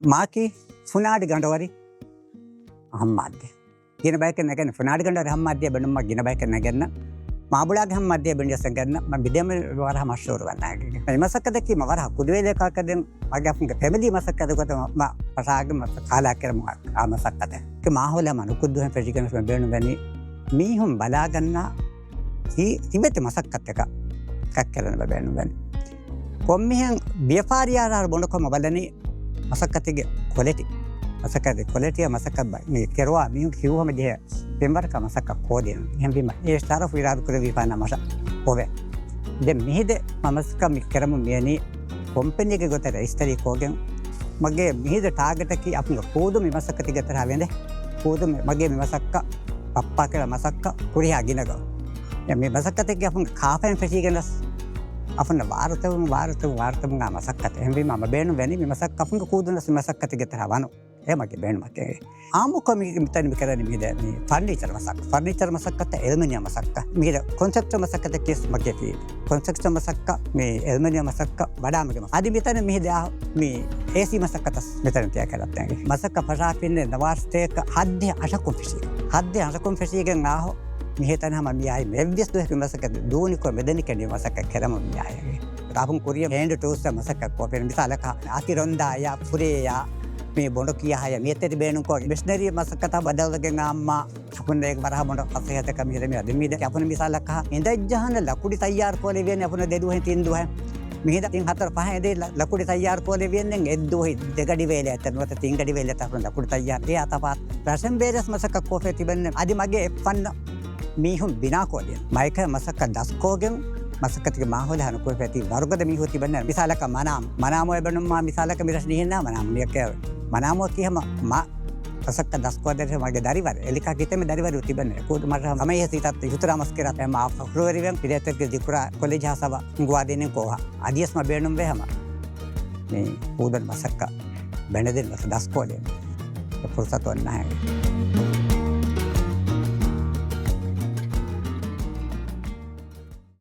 మాకి ఫునాడి గండవరి అహమ్మాద్య గిన బైక్ నగన్న ఫునాడి గండవరి అహమ్మాద్య బెనుమ్మ గిన బైక్ నగన్న ಮಾಬುಳಾಗ ಹಮ್ ಮಧ್ಯ ಬೆಂಜಸಂಗನ್ನ ಬಿದೆಮ ವರಹ ಮಶೂರ್ ವನ್ನಾಗಿ ಮಸಕ್ಕದಕ್ಕೆ ವರಹ ಕುದುವೆಲೆ ಕಾಕದೆ ಮಗಫಂಗ ಫ್ಯಾಮಿಲಿ ಮಸಕ್ಕದ ಗೊತ್ತ ಪಸಾಗ ಮಸ ಕಾಲಾಕರ ಆ ಮಸಕ್ಕದೆ ಕೆ ಮಾಹೋಲ ಮನು ಕುದ್ದು ಫೆಜಿಕನ್ ಬೇಣು ಬನಿ ಮೀಹುಂ ಬಲಾಗನ್ನ ಈ ತಿಬೆತ್ ಮಸಕ್ಕತ್ತಕ ಕಕ್ಕಲನ ಬೇಣು ಬನಿ ಕೊಮ್ಮಿಹಂ ಬಿಯಫಾರಿಯಾರ ಬೊಂಡಕೊಮ ಬಲನಿ ಮಸಕ್ಕತಿಗೆ quality masakka quality masakka me kerwa mi hiwa me de pembar ka masakka kode hem bima e star of virad kure vipana masa ove de mihide masakka mi keramu meni company ge gotara istari kogen mage mihide target ki apnga kodu me masakka tigatara vende kodu mage me masakka pappa kala masakka kuri aginaga me masakka te apnga khafen fesigenas අපන්න වාර්තම මසක්කත එම්බි මම බේනු වැනි මසක් අපුංග කූදුන මසක්කත ගෙතර වනු එමගේ බේනුමකේ ආමුකම මිතන කරන්නේ මිද මේ ෆර්නිචර් මසක්කත එල්මිනියම් මසක්ක මිද කොන්සෙප්ට් මසක්කත කේස් මගේ පී කොන්සෙප්ට් මසක්ක මේ එල්මිනියම් මසක්ක වඩාමගේ අදි මිතන මිද මේ AC මසක්කත මිතන තියා කරත් මසක්ක පරාපින්නේ නවාස්තේක හද්ද අශකුම් ෆෙසිගෙන් ආහෝ මිහෙතන හම මියයි මෙව්විස් දුක මසක දෝනික මෙදනි කඩේ මසක කරම මියයි තාපුන් කොරිය හේන්ඩ් ටෝස්ට් මසක කොපෙන් මිසලක අතිරොන්දාය පුරේය මේ බොඬ කියාය මෙතෙදි බේනු කො මිෂනරි මසක තා බදල්ගෙන් අම්මා අපුන් දෙක බරහ බොඬ අසහත කමිර මේ අදමිද අපුන් මිසලක ඉඳජහන ලකුඩි තයාර කොලේ වෙන්නේ අපුන් දෙදුව හිතින් දුහ මිහිද තින් හතර පහ එදේ ලකුඩි තයාර කොලේ වෙන්නේ එද්දුව දෙගඩි වේලේ අතනවත තින් ගඩි වේලේ තපුන් ලකුඩි තයාර ඒ අතපත් රසම් බේරස් මසක කොෆේ තිබෙන්නේ අදි මගේ එපන්න මීහුම් බිනාකෝලිය මයික මසක්ක දස්කෝගෙන් මසක්කතික මාහොල හනකෝ පැති වර්ගද මීහු තිබෙන මිසාලක මනාමෝ එබනුම් මා මිසාලක මිරස් නිහිනා මනාම නියක මනාමෝ කියම මා මසක්ක දස්කෝදේ මගේ දරිවර එලිකා කිතෙම දරිවර තිබෙන කොද මට තමයි හිතත් යුතරමස් කරා මා ෆෙබ්‍රුවරියෙන් පිළිතක දිකුරා කොලෙජ් හසව ගුවාදෙනෙ කොහ අදියස්ම බේනුම් වෙහම මේ පොදන් මසක්ක බැනදෙන් දස්කෝලේ පුරුසතොන් නැහැ